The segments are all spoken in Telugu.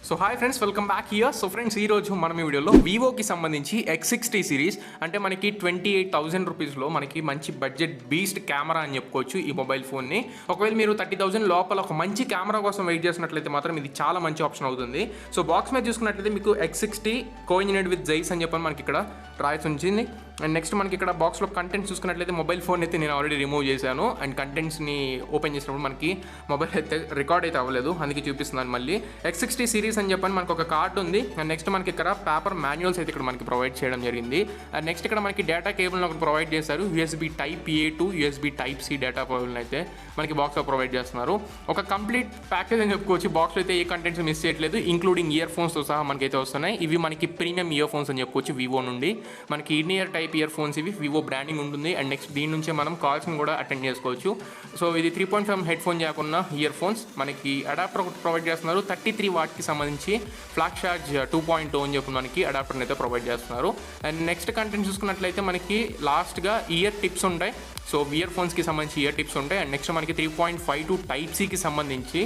So hi friends, welcome back here. So friends, ఈరోజు మనం ఈ వీడియోలో వివోకి సంబంధించి X60 సిరీస్ అంటే మనకి 28,000 రూపీస్లో మనకి మంచి బడ్జెట్ బీస్ట్ కెమెరా అని చెప్పుకోవచ్చు ఈ మొబైల్ ఫోన్ని. ఒకవేళ మీరు 30,000 లోపల ఒక మంచి కెమెరా కోసం వెయిట్ చేసినట్లయితే మాత్రం ఇది చాలా మంచి ఆప్షన్ అవుతుంది. సో బాక్స్ మీద చూసుకున్నట్లయితే మీకు X60 కోఇన్సిడెంట్ విత్ జైస్ అని చెప్పని మనకి ఇక్కడ రాసి ఉంచింది. అండ్ నెక్స్ట్ మనకి ఇక్కడ బాక్స్లో కంటెంట్స్ చూసుకున్నట్లయితే మొబైల్ ఫోన్ అయితే నేను ఆల్రెడీ రిమూవ్ చేశాను. అండ్ కంటెంట్స్ని ఓపెన్ చేసినప్పుడు మనకి మొబైల్ అయితే రికార్డ్ అయితే అవ్వలేదు, అందుకే చూపిస్తున్నాను మళ్ళీ. X60 సిరీస్ అని చెప్పని మనకు ఒక కార్డ్ ఉంది. అండ్ నెక్స్ట్ మనకి ఇక్కడ పేపర్ మాన్యువల్స్ అయితే ఇక్కడ మనకి ప్రొవైడ్ చేయడం జరిగింది. అండ్ నెక్స్ట్ ఇక్కడ మనకి డేటా కేబుల్ని ఒకటి ప్రొవైడ్ చేశారు. USB Type-A to USB Type-C data కేబుల్ని అయితే మనకి బాక్స్లో ప్రొవైడ్ చేస్తున్నారు. ఒక కంప్లీట్ ప్యాకేజ్ అని చెప్పుకోవచ్చు. బాక్స్లో అయితే ఏ కంటెంట్స్ మిస్ చేయట్లేదు, ఇంక్లూడింగ్ ఇయర్ ఫోన్స్తో సహా మనకైతే వస్తున్నాయి. ఇవి మనకి ప్రీమియం ఇయర్ ఫోన్స్ అని చెప్పుకోవచ్చు వివో నుండి. మనకి in year type ear phones ఇవి, వివో బ్రాండింగ్ ఉంటుంది. అండ్ నెక్స్ట్ దీని నుంచే మనం కాల్స్ని కూడా అటెండ్ చేసుకోవచ్చు. సో ఇది 3.5 హెడ్ ఫోన్ చేయకుండా ఇయర్ ఫోన్స్. మనకి అడాప్టర్ ఒకటి ప్రొవైడ్ చేస్తున్నారు. 33 వాట్కి సంబంధించి ఫ్లాష్ చార్జ్ 2.0 అని చెప్పి మనకి అడాప్టర్ని అయితే ప్రొవైడ్ చేస్తున్నారు. అండ్ నెక్స్ట్ కంటెంట్ చూసుకున్నట్లయితే మనకి లాస్ట్గా ఇయర్ టిప్స్ ఉంటాయి. సో ఇయర్ ఫోన్స్కి సంబంధించి ఇయర్ టిప్స్ ఉంటాయి. అండ్ నెక్స్ట్ మనకి 3.5 to Type-Cకి సంబంధించి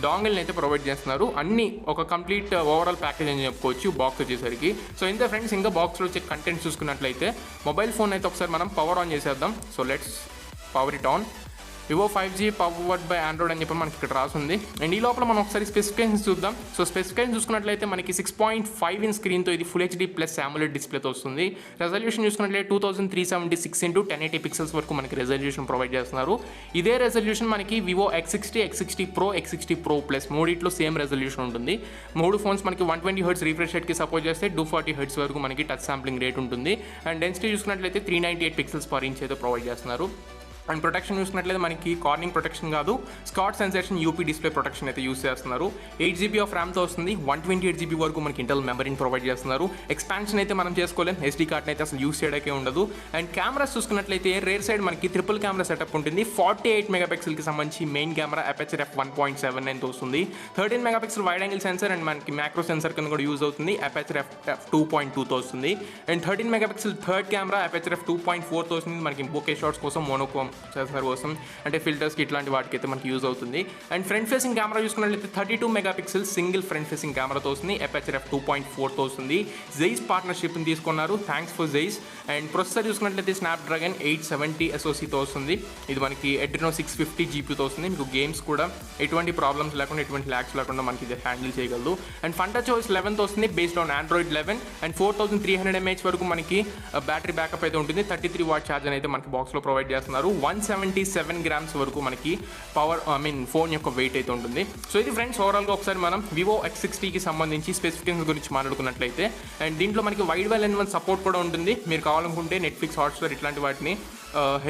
డాంగిల్ని అయితే ప్రొవైడ్ చేస్తున్నారు. అన్ని ఒక కంప్లీట్ ఓవరాల్ ప్యాకేజ్ అని చెప్పుకోవచ్చు బాక్స్ వచ్చేసరికి. సో ఇంత ఫ్రెండ్స్, ఇంకా బాక్స్లో వచ్చే కంటెంట్ చూసుకున్నట్లయితే మొబైల్ ఫోన్ అయితే ఒకసారి మనం పవర్ ఆన్ చేసేద్దాం. So let's power it on. Vivo 5G powered by Android అని చెప్పి మనకి ఇక్కడ రాసుంది. అండ్ ఈ లోపల మనం ఒకసారి స్పెసిఫికేషన్స్ చూద్దాం. సో స్పెసిఫికేషన్ చూసుకున్నట్లయితే మనకి 6.5 ఇంచ్ స్క్రీన్తో ఇది ఫుల్ HD ప్లస్ AMOLED డిస్ప్లేతో వస్తుంది. రెజల్యూషన్ చూసుకున్నట్లయితే 2376 x 1080 పిక్సెల్స్ వరకు మనకి రెజల్యూషన్ ప్రొవైడ్ చేస్తున్నారు. ఇదే రెజల్యూషన్ మనకి Vivo X60, X60 Pro, X60 Pro plus మూడిట్లో సేమ్ రెజల్యూషన్ ఉంటుంది. మూడు ఫోన్స్ మనకి 120 Hz రిఫ్రెష్ రేట్కి సపోర్ట్ చేస్తే 240 Hz వరకు మనకి టచ్ శాంప్లింగ్ రేట్ ఉంటుంది. అండ్ డెన్సిటీ చూసుకున్నట్లయితే 398 పిక్సెల్స్ పర్ ఇంచ్ అయితే ప్రొవైడ్ చేస్తున్నారు. అండ్ ప్రొటెక్షన్ చూసుకున్నట్లయితే మనకి కార్నింగ్ ప్రొటెక్షన్ కాదు, Scott sensation UP display protection అయితే యూస్ చేస్తున్నారు. 8GB ఆఫ్ ర్యామ్తో వస్తుంది. 128GB వరకు మనకి ఇంటర్నల్ మెమరీని ప్రొవైడ్ చేస్తున్నారు. ఎక్స్పాన్షన్ అయితే మనం చేసుకోలేం, SD కార్డ్ని అయితే అసలు యూస్ చేయడానికే ఉండదు. అండ్ కెమెరాస్ చూసుకున్నట్లయితే రేర్ సైడ్ మనకి ట్రిపుల్ కెమెరా సెటప్ ఉంటుంది. 48 మెగాపిక్సెల్కి సంబంధించి మెయిన్ కెమెరా అపర్చర్ f1.79 వస్తుంది. 13 megapixel wide angle sensor and మనకి మ్యాక్రో సెన్సర్ కింద కూడా యూజ్ అవుతుంది. అపర్చర్ f2.2తో వస్తుంది. And 13 megapixel third camera aperture f2.4తో వస్తుంది. మనకి బోకే షాట్స్ కోసం మోనోకోమ్ సెన్సార్ కోసం అంటే ఫిల్టర్స్కి ఇట్లాంటి వాటికి అయితే మనకి యూజ్ అవుతుంది. అండ్ ఫ్రంట్ ఫేసింగ్ కెమెరా చూసుకున్నట్లయితే 32 మెగాపిక్సెల్ సింగిల్ ఫ్రంట్ ఫేసింగ్ కెమెరాతో వస్తుంది. అపర్చర్ f2.4తో వస్తుంది. జైస్ పార్ట్నర్షిప్ని తీసుకున్నారు, thanks for Jain. And processor చూసుకున్నట్లయితే స్నాప్డ్రాగన్ 870 SoCతో వస్తుంది. ఇది మనకి Adreno 650 GPUతో వస్తుంది. మీకు గేమ్స్ కూడా ఎటువంటి ప్రాబ్లమ్స్ లేకుండా, ఎటువంటి ల్యాగ్స్ లేకుండా మనకి ఇది హ్యాండిల్ చేయగలదు. అండ్ ఫంటచ్ OS 11తో వస్తుంది based on Android 11. And 4300 mAh వరకు మనకి బ్యాటరీ బ్యాకప్ అయితే ఉంటుంది. 33 వాట్ ఛార్జ్ అయితే మనకి బాక్స్లో ప్రొవైడ్ చేస్తున్నారు. 177 గ్రామ్స్ వరకు మనకి పవర్ ఫోన్ యొక్క వెయిట్ అయితే ఉంటుంది. సో ఇది ఫ్రెండ్స్ ఓవరాల్గా ఒకసారి మనం వివో X60కి సంబంధించి స్పెసిఫికేషన్స్ గురించి మాట్లాడుకున్నట్లయితే. అండ్ దీంట్లో మనకి వైడ్ L1 సపోర్ట్ కూడా ఉంటుంది. మీరు కావాలనుకుంటే నెట్ఫ్లిక్స్, హాట్స్టార్ ఇట్లాంటి వాటిని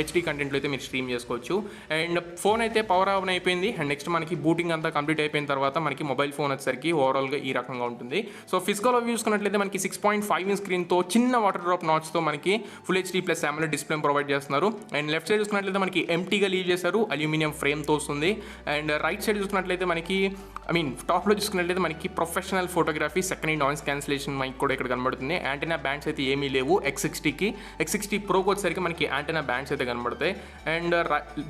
HD కంటెంట్లో అయితే మీరు స్ట్రీమ్ చేసుకోవచ్చు. అండ్ ఫోన్ అయితే పవర్ ఆన్ అయిపోయింది. అండ్ నెక్స్ట్ మనకి బూటింగ్ అంతా కంప్లీట్ అయిపోయిన తర్వాత మనకి మొబైల్ ఫోన్ వచ్చేసరికి ఓవరాల్గా ఈ రకంగా ఉంటుంది. సో ఫిజికల్ వ్యూ చూసుకున్నట్లయితే మనకి 6.5 ఇంచ్ స్క్రీన్తో చిన్న వాటర్ డ్రాప్ నాచ్తో మనకి full HD plus AMOLED display provide చేస్తున్నారు. అండ్ లెఫ్ట్ సైడ్ చూసుకున్నట్లయితే మనకి ఎంటీగా లీవ్ చేశారు, అల్యూమినియం ఫ్రేమ్తో వస్తుంది. అండ్ రైట్ సైడ్ చూసుకున్నట్లయితే మనకి టాప్లో చూసుకున్నట్లయితే మనకి professional photography second noise cancellation mic కూడా ఇక్కడ కనబడుతుంది. యాంటెనా బ్యాండ్స్ అయితే ఏమీ లేవు X60కి. X60 Proకి వచ్చేసరికి మనకి యాంటెనా బ్యాండ్స్ అయితే కనబడతాయి. అండ్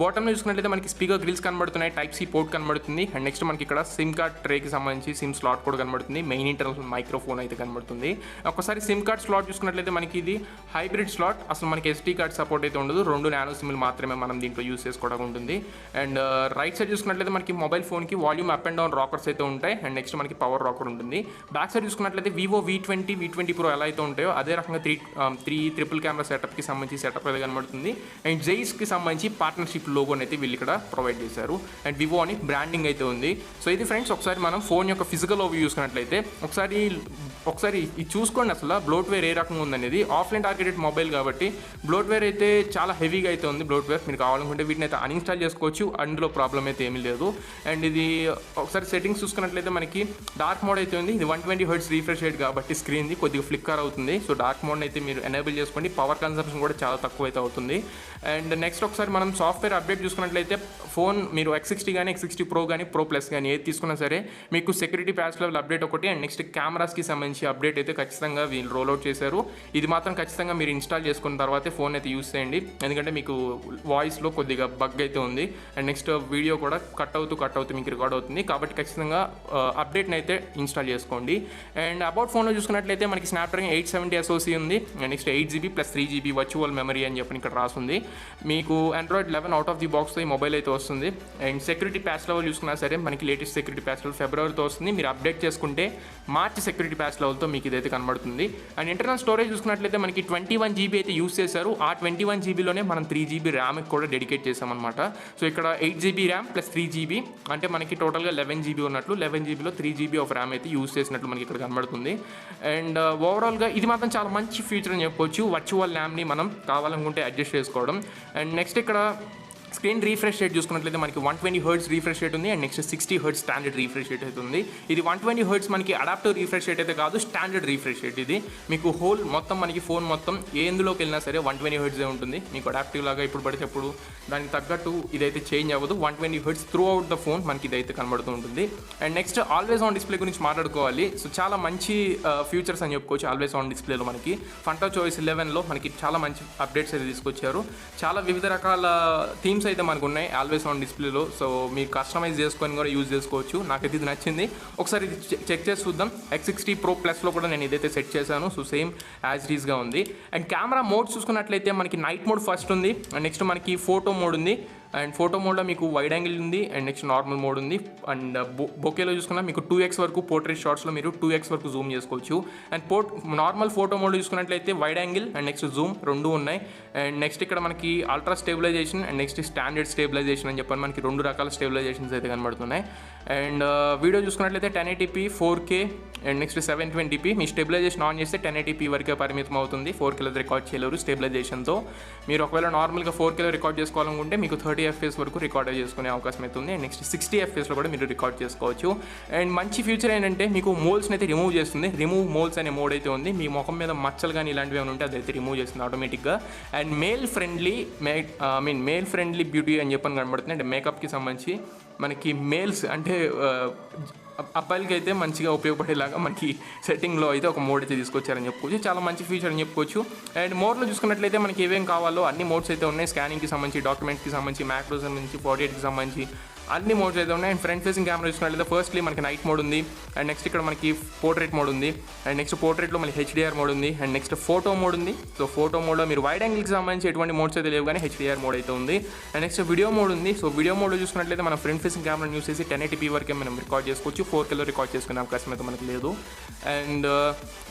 బాటంలో చూసుకున్నట్లయితే మనకి స్పీకర్ గ్రిల్స్ కనబడుతున్నాయి, Type-C పోర్ట్ కనబడుతుంది. అండ్ నెక్స్ట్ మనకి ఇక్కడ సిమ్ కార్డ్ ట్రేకి సంబంధించి సిమ్ స్లాట్ కూడా కనబడుతుంది. మెయిన్ ఇంటర్నల్ మైక్రోఫోన్ అయితే కనబడుతుంది. ఒకసారి సిమ్ కార్డ్ స్లాట్ చూసుకున్నట్లయితే మనకి ఇది హైబ్రిడ్ స్లాట్, అసలు మనకి SD కార్డ్ సపోర్ట్ అయితే ఉండదు. 2 నానో సిమ్లు మాత్రమే మనం దీంట్లో యూస్ చేసుకోవడం ఉంటుంది. అండ్ రైట్ సైడ్ చూసుకున్నట్లయితే మనకి మొబైల్ ఫోన్కి volume up and down rockers అయితే ఉంటాయి. అండ్ నెక్స్ట్ మనకి పవర్ రాకర్ ఉంటుంది. బ్యాక్ సైడ్ చూసుకున్నట్లయితే వివో V20 Pro ఎలా అయితే ఉంటాయో అదే రకంగా 3 ట్రిపుల్ కెమెరా సెటప్కి సంబంధించి సెటప్ అయితే కనబడుతుంది. అండ్ జైస్కి సంబంధించి పార్ట్నర్షిప్ లోగోని అయితే వీళ్ళు ఇక్కడ ప్రొవైడ్ చేశారు. అండ్ వివో అని బ్రాండింగ్ అయితే ఉంది. సో ఇది ఫ్రెండ్స్ ఒకసారి మనం ఫోన్ యొక్క ఫిజికల్ ఓవర్ చూసుకున్నట్లయితే ఒకసారి ఇది చూసుకోండి. అసలు బ్లోట్వేర్ ఏ రకంగా ఉందనేది. ఆఫ్లైన్ టార్గెటెడ్ మొబైల్ కాబట్టి బ్లోట్వేర్ అయితే చాలా హెవీగా అయితే ఉంది. బ్లోట్వేర్ మీరు కావాలనుకుంటే వీటిని అయితే అన్ఇన్స్టాల్ చేసుకోవచ్చు, అందులో ప్రాబ్లం అయితే ఏమీ లేదు. అండ్ ఇది ఒకసారి సెట్టింగ్స్ చూసుకున్నట్లయితే మనకి డార్క్ మోడ్ అయితే ఉంది. ఇది 120 Hz రిఫ్రెష్ రేట్ కాబట్టి స్క్రీన్ది కొద్దిగా ఫ్లిక్కర్ అవుతుంది. సో డార్క్ మోడ్ అయితే మీరు ఎనేబుల్ చేసుకోండి. పవర్ కన్సంప్షన్ కూడా చాలా తక్కువ అయితే అవుతుంది. చేసుకోండి. అండ్ నెక్స్ట్ ఒకసారి మనం సాఫ్ట్వేర్ అప్డేట్ చూసుకున్నట్లయితే ఫోన్ మీరు X60 కానీ X60 Pro కానీ Pro Plus కానీ ఏది తీసుకున్నా సరే మీకు సెక్యూరిటీ ప్యాచ్ లెవెల్ అప్డేట్ ఒకటి అండ్ నెక్స్ట్ కెమెరాస్కి సంబంధించి అప్డేట్ అయితే ఖచ్చితంగా వీళ్ళు రోల్అవుట్ చేశారు. ఇది మాత్రం ఖచ్చితంగా మీరు ఇన్స్టాల్ చేసుకున్న తర్వాతే ఫోన్ అయితే యూస్ చేయండి, ఎందుకంటే మీకు వాయిస్లో కొద్దిగా బగ్ అయితే ఉంది అండ్ నెక్స్ట్ వీడియో కూడా కట్ అవుతూ మీకు రికార్డ్ అవుతుంది. కాబట్టి ఖచ్చితంగా అప్డేట్ని అయితే ఇన్స్టాల్ చేసుకోండి. అండ్ అబౌట్ ఫోన్లో చూసుకున్నట్లయితే మనకి స్నాప్డ్రాగన్ 870 SoC ఉంది and next 8GB + 3GB virtual memory అని చెప్పి ఇక్కడ రాస్తుంది. మీకు Android 11 అవుట్ ఆఫ్ ది బాక్స్తో ఈ మొబైల్ అయితే వస్తుంది. అండ్ సెక్యూరిటీ ప్యాచ్ లెవెల్ చూసుకున్నా సరే మనకి లేటెస్ట్ సెక్యూరిటీ ప్యాచ్ లెవెల్ ఫిబ్రవరితో వస్తుంది. మీరు అప్డేట్ చేసుకుంటే మార్చి సెక్యూరిటీ ప్యాచ్ లెవెల్తో మీకు ఇదైతే కనబడుతుంది. అండ్ ఇంటర్నల్ స్టోరేజ్ చూసుకున్నట్లయితే మనకి 21GB అయితే యూస్ చేశారు. ఆ 21GBలోనే మనం 3GB ర్యామ్కి కూడా డెడికేట్ చేసామన్నమాట. సో ఇక్కడ 8GB ర్యామ్ + 3GB అంటే మనకి టోటల్గా 11GB ఉన్నట్లు, 11GBలో 3GB ఆఫ్ ర్యామ్ అయితే యూస్ చేసినట్లు మనకి ఇక్కడ కనబడుతుంది. అండ్ ఓవరాల్గా ఇది మాత్రం చాలా మంచి ఫీచర్ అని చెప్పొచ్చు. వర్చువల్ ర్యామ్ని మనం కావాలనుకుంటే అడ్జస్ట్ చేసుకోవడం. అండ్ నెక్స్ట్ ఇక్కడ స్క్రీన్ రీఫ్రెష్ రేట్ చూసుకున్నట్లయితే మనకి 120Hz రీఫ్రెష్ రేట్ ఉంది and next 60Hz standard refresh rate అయితే ఉంది. ఇది 120Hz మనకి అడాప్టివ్ రీఫ్రెష్ రేట్ అయితే కాదు, స్టాండర్డ్ రీఫ్రెష్ రేట్. ఇది మీకు హోల్ మొత్తం మనకి ఫోన్ మొత్తం ఎందులోకి వెళ్ళినా సరే 120Hz ఉంటుంది. మీకు అడాప్టివ్ లాగా ఇప్పుడు పడినప్పుడు దానికి తగ్గట్టు ఇదైతే చేంజ్ అవ్వదు. 120Hz through out the phone మనకి ఇదైతే కనబడుతూ ఉంటుంది. And next always on display గురించి మాట్లాడుకోవాలి. సో చాలా మంచి ఫ్యూచర్స్ అని చెప్పుకోవచ్చు ఆల్వేస్ ఆన్ డిస్ప్లేలో. మనకి ఫంటచ్ OS 11లో మనకి చాలా మంచి అప్డేట్స్ అయితే తీసుకొచ్చారు. చాలా వివిధ రకాల థీమ్స్ అయితే మనకు ఉన్నాయి ఆల్వేస్ ఆన్ డిస్ప్లేలో. సో మీరు కస్టమైజ్ చేసుకొని కూడా యూజ్ చేసుకోవచ్చు. నాకైతే ఇది నచ్చింది. ఒకసారి ఇది చెక్ చేసి చూద్దాం. X60 Pro Plusలో కూడా నేను ఇదైతే సెట్ చేశాను. సో సేమ్ యాజ్ ఇట్ ఈస్గా ఉంది. అండ్ కెమెరా మోడ్ చూసుకున్నట్లయితే మనకి నైట్ మోడ్ ఫస్ట్ ఉంది అండ్ నెక్స్ట్ మనకి ఫోటో మోడ్ ఉంది. అండ్ ఫోటో మోడ్లో మీకు వైడ్ యాంగిల్ ఉంది అండ్ నెక్స్ట్ నార్మల్ మోడ్ ఉంది. అండ్ బొకేలో చూసుకున్నా మీకు 2x వరకు పోర్ట్రేట్ షాట్స్లో మీరు 2x వరకు జూమ్ చేసుకోవచ్చు. అండ్ నార్మల్ ఫోటో మోడ్ చూసుకున్నట్లయితే wide angle and next Zoom రెండు ఉన్నాయి. అండ్ నెక్స్ట్ ఇక్కడ మనకి ultra stabilisation and next standard stabilisation అని చెప్పని మనకి 2 రకాల స్టేబిలైజేషన్స్ అయితే కనబడుతున్నాయి. అండ్ వీడియో చూసుకున్నట్లయితే 1080p 4K and next 720p. మీ స్టెబిలైజేషన్ ఆన్ చేస్తే 1080p వరకే పరిమితం అవుతుంది. 4Kలో రికార్డ్ చేయలేరు స్టెబిలైజేషన్తో. మీరు ఒకవేళ నార్మల్గా 4Kలో రికార్డ్ చేసుకోవాలనుకుంటే మీకు 30 FPS వరకు రికార్డ్ చేసుకునే అవకాశం అవుతుంది. నెక్స్ట్ 60 FPSలో కూడా మీరు రికార్డ్ చేసుకోవచ్చు. అండ్ మంచి ఫ్యూచర్ ఏంటంటే మీకు మోల్స్ని అయితే రిమూవ్ చేస్తుంది. రిమూవ్ మోల్స్ అనే మోడ్ అయితే ఉంది. మీ ముఖం మీద మచ్చలు కానీ ఇలాంటివి ఏమైనా ఉంటే అదైతే రిమూవ్ చేస్తుంది ఆటోమేటిక్గా. అండ్ మేల్ ఫ్రెండ్లీ బ్యూటీ అని చెప్పని కనబడుతుంది. అంటే మేకప్కి సంబంధించి మనకి మేల్స్ అంటే అబ్బాయిలకి అయితే మంచిగా ఉపయోగపడేలాగా మనకి సెట్టింగ్లో అయితే ఒక మోడ్ అయితే తీసుకొచ్చారని చెప్పుకోవచ్చు. చాలా మంచి ఫీచర్ అని చెప్పుకోవచ్చు. అండ్ మోడ్లో చూసుకున్నట్లయితే మనకి ఏమేం కావాలో అన్ని మోడ్స్ అయితే ఉన్నాయి. స్కానింగ్కి సంబంధించి, డాక్యుమెంట్స్కి సంబంధించి, మ్యాక్రోస్ సంబంధించి, 48కి సంబంధించి అన్ని మోడ్స్ అయితే ఉన్నాయి. అండ్ ఫ్రంట్ ఫేసింగ్ కెమెరా చూసుకున్నట్లయితే ఫస్ట్లీ మనకి నైట్ మోడ్ ఉంది అండ్ నెక్స్ట్ ఇక్కడ మనకి పోర్ట్రేట్ మోడ్ ఉంది అండ్ నెక్స్ట్ పోర్ట్రేట్లో మనకి HDR మోడ్ ఉంది అండ్ నెక్స్ట్ ఫోటో మోడ్ ఉంది. సో ఫోటో మోడ్లో మీరు వైడ్ యాంగిల్కి సంబంధించి ఎటువంటి మోడ్స్ అయితే లేవు కానీ HDR మోడ్ అయితే ఉంది. అండ్ నెక్స్ట్ వీడియో మోడ్ ఉంది. సో వీడియో మోడ్లో చూసుకున్నట్లయితే మన ఫ్రంట్ ఫేసింగ్ కెమెరా యూస్ చేసి 1080p వరకే మనం రికార్డ్ చేసుకోవచ్చు. 4Kలో రికార్డ్ చేసుకునే అవకాశం అయితే మనకు లేదు. అండ్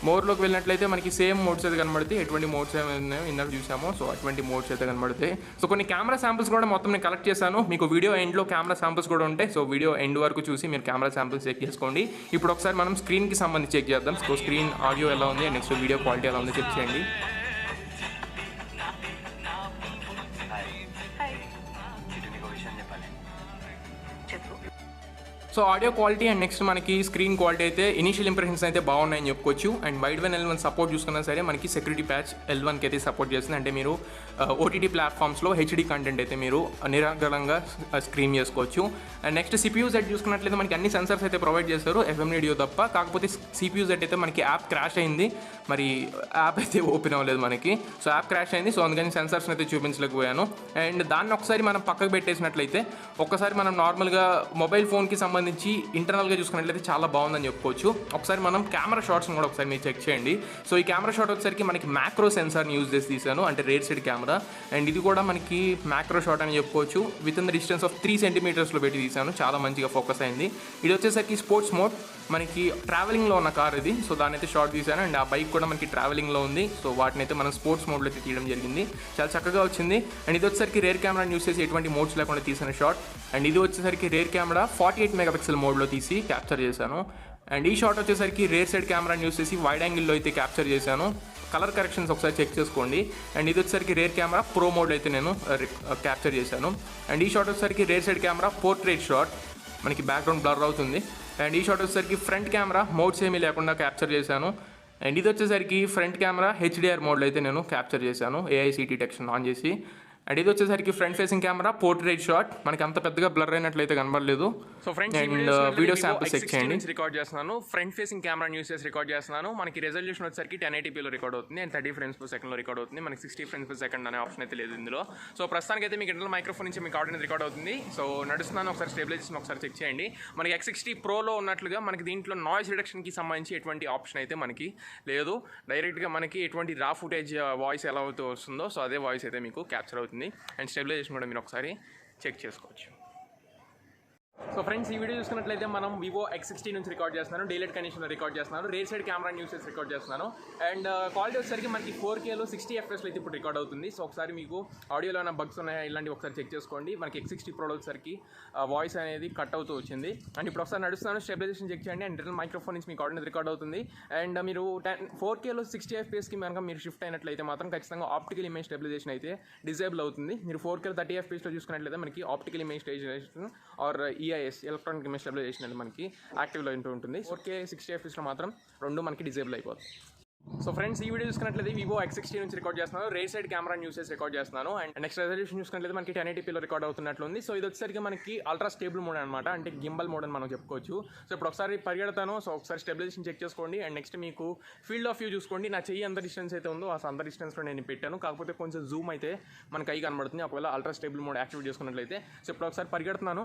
మోడ్లోకి వెళ్ళినట్లయితే మనకి సేమ్ మోడ్స్ అయితే కనబడతాయి. ఎటువంటి మోడ్స్ ఏమైనా ఇందాక చూసామో సో అటువంటి మోడ్స్ అయితే కనబడతాయి. సో కొన్ని కెమెరా శాంపుల్స్ కూడా మొత్తం నేను కలెక్ట్ చేశాను. మీకు వీడియో ఎండ్లో కెమెరా శాంపుల్స్ కూడా ఉంటాయి. సో వీడియో ఎండ్ వరకు చూసి మీరు కెమెరా శాంపుల్స్ చెక్ చేసుకోండి. ఇప్పుడు ఒకసారి మనం స్క్రీన్కి సంబంధించి చెక్ చేద్దాం. సో స్క్రీన్ ఆడియో ఎలా ఉంది నెక్స్ట్ వీడియో క్వాలిటీ ఎలా ఉంది చెక్ చేయండి. So audio quality and next మనకి స్క్రీన్ క్వాలిటీ అయితే ఇనిషియల్ ఇంప్రెషన్స్ అయితే బాగున్నాయని చెప్పుకోవచ్చు. And wide one L1 support చూసుకున్నా సరే మనకి సెక్యూరిటీ ప్యాచ్ L1కి అయితే సపోర్ట్ చేస్తుంది. అంటే మీరు OTT ప్లాట్ఫామ్స్లో HD కంటెంట్ అయితే మీరు నిరాగలంగా స్క్రీన్ చేసుకోవచ్చు. అండ్ నెక్స్ట్ CPU సెట్ చూసుకున్నట్లయితే మనకి అన్ని సెన్సర్స్ అయితే ప్రొవైడ్ చేస్తారు FM రేడియో తప్ప. కాకపోతే CPU సెట్ అయితే మనకి యాప్ క్రాష్ అయింది. మరి యాప్ అయితే ఓపెన్ అవ్వలేదు మనకి. సో యాప్ క్రాష్ అయింది. సో అందుకని సెన్సర్స్ని అయితే చూపించలేకపోయాను. అండ్ దాన్ని ఒకసారి మనం పక్కకు పెట్టేసినట్లయితే ఒక్కసారి మనం నార్మల్గా మొబైల్ ఫోన్కి సంబంధించి ఇంటర్నల్గా చూసుకున్నట్లయితే చాలా బాగుందని చెప్పుకోవచ్చు. ఒకసారి మనం కెమెరా షాట్స్ని కూడా ఒకసారి మీరు చెక్ చేయండి. సో ఈ కెమెరా షాట్ వచ్చేసరికి మనకి మ్యాక్రో సెన్సార్ని యూజ్ చేసి తీసాను. అంటే రేర్ సైడ్ కెమెరా. అండ్ ఇది కూడా మనకి మ్యాక్రో షాట్ అని చెప్పుకోవచ్చు. With in the distance of 3 cm పెట్టి తీసాను. చాలా మంచిగా ఫోకస్ అయింది. ఇది వచ్చేసరికి స్పోర్ట్స్ మోడ్. మనకి ట్రావెలింగ్లో ఉన్న కార్ ఇది. సో దాని అయితే షాట్ తీసాను. అండ్ ఆ బైక్ కూడా మనకి ట్రావెలింగ్లో ఉంది. సో వాటిని అయితే మనం స్పోర్ట్స్ మోడ్లో అయితే తీయడం జరిగింది. చాలా చక్కగా వచ్చింది. అండ్ ఇది వచ్చేసరికి రేర్ కెమెరాని యూస్ చేసి ఎటువంటి మోడ్స్ లేకుండా తీసిన షాట్. అండ్ ఇది వచ్చేసరికి రేర్ కెమెరా 48 మెగాపిక్సెల్ మోడ్లో తీసి క్యాప్చర్ చేశాను. అండ్ ఈ షాట్ వచ్చేసరికి రేర్ సైడ్ కెమెరాని యూస్ చేసి వైడ్ యాంగిల్లో అయితే క్యాప్చర్ చేశాను. కలర్ కరెక్షన్స్ ఒకసారి చెక్ చేసుకోండి. అండ్ ఇది వచ్చేసరికి రేర్ కెమెరా ప్రో మోడ్ అయితే నేను క్యాప్చర్ చేశాను. అండ్ ఈ షాట్ వచ్చేసరికి rear side camera portrait shot. మనకి బ్యాక్గ్రౌండ్ బ్లర్ అవుతుంది. అండ్ ఈ షాట్ వచ్చేసరికి ఫ్రంట్ కెమెరా మోడ్స్ ఏమీ లేకుండా క్యాప్చర్ చేశాను. అండ్ ఇది వచ్చేసరికి ఫ్రంట్ కెమెరా హెచ్డిఆర్ మోడ్లో అయితే నేను క్యాప్చర్ చేశాను, ఏఐసి డిటెక్షన్ ఆన్ చేసి. అండ్ ఇది వచ్చేసరికి front facing camera, portrait shot, మనకి అంత పెద్దగా బ్లర్ అయినట్లయితే కనబడలేదు. So friends and video samples check చేయండి. రికార్డ్ చేస్తున్నాను, ఫ్రంట్ ఫేసింగ్ కెమెరా యూస్ చేసి రికార్డ్ చేస్తున్నాను. మనకి రెజల్యూషన్ వచ్చేసరికి 1080pలో రికార్డ్ అవుతుంది అండ్ 30 frames per second రికార్డ్ అవుతుంది. మనకి 60 frames per second అనే ఆప్షన్ అయితే లేదు ఇందులో. సో ప్రస్తుతానికి అయితే మీకు ఇంటర్నల్ మైక్రోఫోన్ నుంచి మీకు ఆడియో రికార్డ్ అవుతుంది. సో నడుస్తున్నాను, ఒకసారి స్టెబిలైజేషన్ ఒకసారి చెక్ చేయండి. మనకి X60 Proలో ఉన్నట్లుగా మనకి దీంట్లో నాయిస్ రిడక్షన్కి సంబంధించి ఎటువంటి ఆప్షన్ అయితే మనకి లేదు. డైరెక్ట్గా మనకి ఎటువంటి రా ఫుటేజ్ వాయిస్ ఎలా అయితే వస్తుందో సో అదే వాయిస్ అయితే మీకు క్యాప్చర్ అవుతుంది. అండ్ స్టెబిలైజేషన్ కూడా మీరు ఒకసారి చెక్ చేసుకోవచ్చు. సో ఫ్రెండ్స్ ఈ వీడియో చూసుకున్నట్లయితే మనం Vivo X60 నుంచి రికార్డ్ చేస్తున్నాను, డైలైట్ కండిషన్లో రికార్డ్ చేస్తున్నాను, రేర్ సైడ్ కెమెరా యూస్ చేసి రికార్డ్ చేస్తున్నాను. అండ్ క్వాలిటీ వచ్చేసరికి మనకి 4Kలో 60 FPSలో అయితే ఇప్పుడు రికార్డ్ అవుతుంది. సో ఒకసారి మీకు ఆడియోలో ఏమైనా బగ్స్ ఉన్నాయా ఇలాంటివి ఒకసారి చెక్ చేసుకోండి. మనకి X60 Proలో వచ్చేసరికి వాయిస్ అనేది కట్ అవుతూ వచ్చింది. అండ్ ఇప్పుడు ఒకసారి నడుస్తున్నాను, స్టెబిలైజేషన్ చెక్ చేయండి. అండ్ ఇంటర్నల్ మైక్రోఫోన్ నుంచి మీకు ఆడియో రికార్డ్ అవుతుంది. అండ్ మీరు 4Kలో 60 FPSకి కనుక మీరు షిఫ్ట్ అయినట్లయితే మాత్రం ఖచ్చితంగా ఆప్టికల్ ఇమేజ్ స్టెబిలైజేషన్ అయితే డిజేబుల్ అవుతుంది. మీరు 4Kలో 30 FPSలో చూసుకున్నట్లయితే మనకి optical image stabilization or EIS electronic image stabilization అనేది మనకి యాక్టివ్లో ఉంటుంది. 4K 60 FPSలో మాత్రం రెండు మనకి డిజేబుల్ అయిపోతుంది. సో ఫ్రెండ్స్ ఈ వీడియో చూసుకున్నట్లయితే Vivo X60 నుంచి రికార్డ్ చేస్తున్నాను, రేర్ సైడ్ కెమెరా యూస్ చేసి రికార్డ్ చేస్తున్నాను. అండ్ నెక్స్ట్ రెజల్యూషన్ చూసుకున్నట్లయితే మనకి 1080pలో రికార్డ్ అవుతున్నట్లుంది. సో ఇది వచ్చేసరికి మనకి అల్ట్రా స్టేబుల్ మోడ్ అనమాట, అంటే గింబల్ మోడ్ అని మనం చెప్పుకోవచ్చు. సో ఇప్పుడు ఒకసారి పరిగెడతాను, సో ఒకసారి స్టెబిలైజేషన్ చెక్ చేసుకోండి. అండ్ నెక్స్ట్ మీకు ఫీల్డ్ ఆఫ్ వ్యూ చూసుకోండి. నా చెయ్యి ఎంత డిస్టెన్స్ అయితే ఉందో అంత డిస్టెన్స్లో నేను పెట్టాను, కాకపోతే కొంచెం జూమ్ అయితే మనకి కై కనబడుతుంది ఒకవేళ అల్ట్రా స్టేబుల్ మోడ్ యాక్టివేట్ చేసుకున్నట్లయితే. సో ఇప్పుడు ఒకసారి పరిగెడుతున్నాను,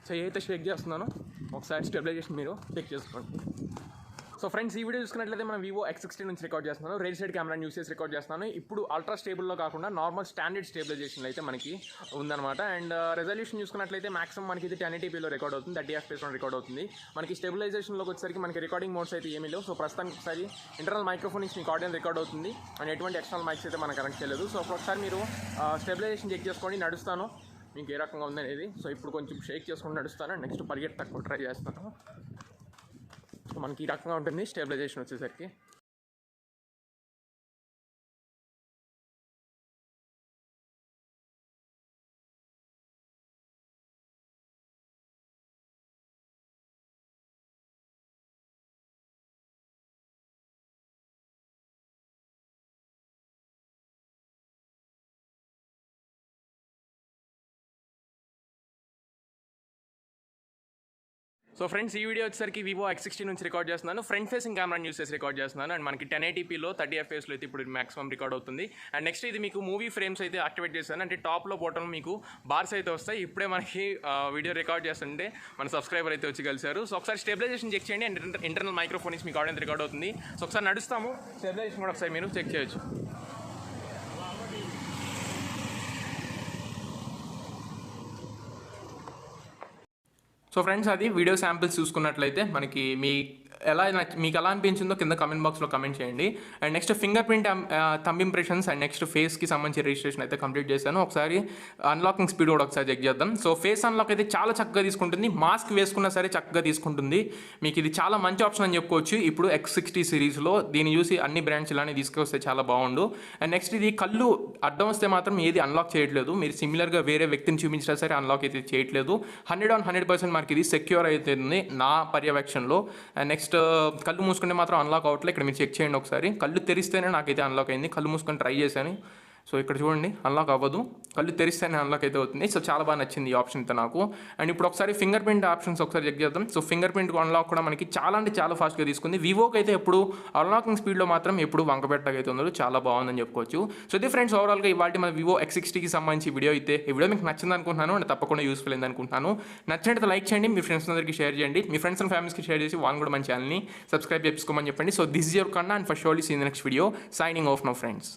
చెయ్యి అయితే షేక్ చేస్తున్నాను, ఒకసారి స్టెబిలైజేషన్ మీరు చెక్ చేసుకోండి. సో ఫ్రెండ్స్ ఈ వీడియో చూసుకున్నట్లయితే మనం Vivo X60 నుంచి రికార్డ్ చేస్తున్నాను, రేర్ సైడ్ కెమెరా యూస్ చేసి రికార్డ్ చేస్తున్నాను. ఇప్పుడు అల్ట్రా స్టేబుల్లో కాకుండా నార్మల్ స్టాండర్డ్ స్టేబిలైజేషన్ అయితే మనకి ఉందన్నమాట. అండ్ రెజల్యూషన్ చూసుకున్నట్లయితే మాక్సిమం మనకి ఇది 1080pలో రికార్డ్ అవుతుంది, 30 FPSలో రికార్డ్ అవుతుంది. మనకి స్టెబిలైజేషన్లోకి వచ్చేసరికి మనకి రికార్డింగ్ మోడ్స్ అయితే ఏమీ లేవు. సో ప్రస్తుతానికి ఒకసారి ఇంటర్నల్ మైక్రోఫోన్ నుంచి మీకు ఆడియో రికార్డ్ అవుతుంది అండ్ ఎటువంటి ఎక్స్టర్నల్ మైక్స్ అయితే మనం కనెక్ట్ చేయలేదు. సో ఒకసారి మీరు స్టెబిలైజేషన్ చెక్ చేసుకోండి. నడుస్తాను మీకు ఏ రకంగా ఉందనేది. సో ఇప్పుడు కొంచెం షేక్ చేసుకొని నడుస్తాను, నెక్స్ట్ పరిగెత్తకు ట్రై చేస్తాను. మనకి ఈ రకంగా ఉంటుంది స్టెబిలైజేషన్ వచ్చేసరికి. సో ఫ్రెండ్స్ ఈ వీడియో వచ్చేసరికి Vivo X60 నుంచి రికార్డ్ చేస్తున్నాను, ఫ్రంట్ ఫేసింగ్ కెమెరా యూస్ చేసి రికార్డ్ చేస్తున్నాను. అండ్ మనకి 1080pలో 30 FPSలో అయితే ఇప్పుడు మాక్సిమం రికార్డ్ అవుతుంది. అండ్ నెక్స్ట్ ఇది మీకు మూవీ ఫ్రేమ్స్ అయితే యాక్టివేట్ చేస్తాను, అంటే టాప్లో బాటంలో మీకు బార్స్ అయితే వస్తాయి. ఇప్పుడే మనకి వీడియో రికార్డ్ చేస్తుంటే మన సబ్స్క్రైబర్ అయితే వచ్చి కలిసారు. సో ఒకసారి స్టెబిలైజేషన్ చెక్ చేయండి. అండ్ ఇంటర్నల్ మైక్రోఫోన్ నుంచి మీకు ఆడియో రికార్డ్ అవుతుంది. సో ఒకసారి నడుస్తాము, స్టెబిలైజేషన్ కూడా ఒకసారి మీరు చెక్ చేయొచ్చు. సో ఫ్రెండ్స్ అది వీడియో శాంపిల్స్ చూసుకున్నట్లయితే మనకి మీకు ఎలా అనిపించిందో కింద కమెంట్ బాక్స్లో కమెంట్ చేయండి. And next finger print thumb impressions and next ఫేస్కి సంబంధించి రిజిస్ట్రేషన్ అయితే కంప్లీట్ చేశాను. ఒకసారి అన్లాకింగ్ స్పీడ్ కూడా ఒకసారి చెక్ చేద్దాం. సో ఫేస్ అన్లాక్ అయితే చాలా చక్కగా తీసుకుంటుంది, మాస్క్ వేసుకున్నా సరే చక్కగా తీసుకుంటుంది. మీకు ఇది చాలా మంచి ఆప్షన్ అని చెప్పుకోవచ్చు. ఇప్పుడు X60 సిరీస్లో దీన్ని చూసి అన్ని బ్రాండ్స్ ఇలానే తీసుకొస్తే చాలా బాగుండు. అండ్ నెక్స్ట్ ఇది కళ్ళు అడ్డం వస్తే మాత్రం ఏది అన్లాక్ చేయట్లేదు, మీరు సిమిలర్గా వేరే వ్యక్తిని చూపించినా సరే అన్లాక్ అయితే చేయట్లేదు. 100% మనకి ఇది సెక్యూర్ అవుతుంది నా పర్యవేక్షణలో. అండ్ నెక్స్ట్ కళ్ళు మూసుకుంటే మాత్రం అన్లాక్ అవ్వట్లేదు. ఇక్కడ మీరు చెక్ చేయండి ఒకసారి, కళ్ళు తెరిస్తేనే నాకైతే అన్లాక్ అయింది. కళ్ళు మూసుకొని ట్రై చేశాను, సో ఇక్కడ చూడండి అన్లాక్ అవ్వదు, కళ్ళు తెరిస్తేనే అన్లాక్ అయితే అవుతుంది. సో చాలా బాగా నచ్చింది ఈ ఆప్షన్ అయితే నాకు. అండ్ ఇప్పుడు ఒకసారి ఫింగర్ ప్రింట్ ఆప్షన్స్ ఒకసారి చెక్ చేద్దాం. సో ఫింగర్ ప్రింట్ అన్లాక్ కూడా మనకి చాలా అంటే చాలా ఫాస్ట్గా తీసుకుంది. వివోకి అయితే ఎప్పుడు అన్లాకింగ్ స్పీడ్లో మాత్రం ఎప్పుడు వంకపెట్టగా అయితే ఉందో చాలా బాగుందని చెప్పుకోవచ్చు. సో ఇది ఫ్రెండ్స్ ఓవరాల్గా ఇవాళ మన Vivo X60కి సంబంధించి వీడియో అయితే ఈ వీడియో మీకు నచ్చింది అనుకుంటున్నాను అండ్ తప్పకుండా యూస్ఫుల్ అయింది అనుకుంటున్నాను. నచ్చినట్టు లైక్ చేయండి, మీ ఫ్రెండ్స్ అందరికీ షేర్ చేయండి, మీ ఫ్రెండ్స్ అండ్ ఫ్యామిలీస్కి షేర్ చేసి వాళ్ళు కూడా మన ఛానల్ని సబ్స్క్రైబ్ చేసుకోమని చెప్పండి. So this is your Kanna and for surely see in the next video. Signing off now friends.